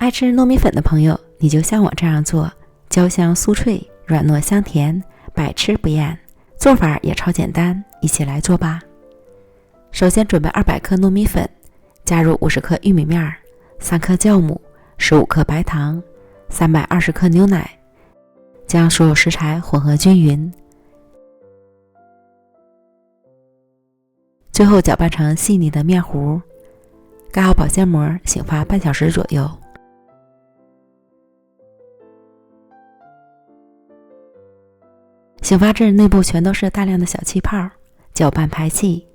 爱吃糯米粉的朋友，你就像我这样做，焦香酥脆，软糯香甜，百吃不厌。做法也超简单，一起来做吧。首先准备200克糯米粉，加入50克玉米面，3克酵母，15克白糖，320克牛奶，将所有食材混合均匀，最后搅拌成细腻的面糊，盖好保鲜膜，醒发半小时左右。醒发至内部全都是大量的小气泡，搅拌排气。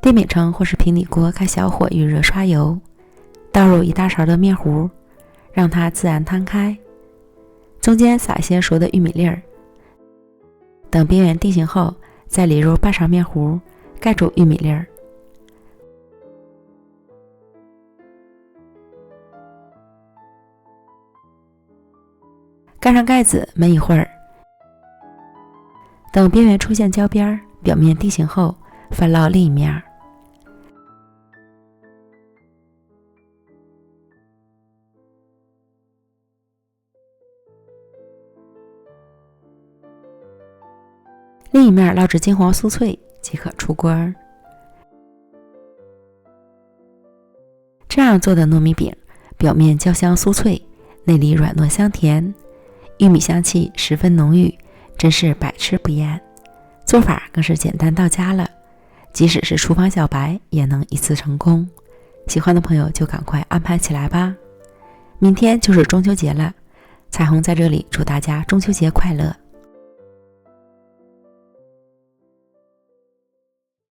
电饼铛或是平底锅开小火预热刷油，倒入1大勺的面糊，让它自然摊开，中间撒一些熟的玉米粒儿。等边缘定型后，再淋入半勺面糊，盖住玉米粒儿。盖上盖子焖一会儿，等边缘出现焦边，表面定型后，翻烙另一面。另一面烙至金黄酥脆即可出锅。这样做的糯米饼，表面焦香酥脆，内里软糯香甜，玉米香气十分浓郁，真是百吃不厌。做法更是简单到家了，即使是厨房小白也能一次成功。喜欢的朋友就赶快安排起来吧。明天就是中秋节了，彩虹在这里祝大家中秋节快乐。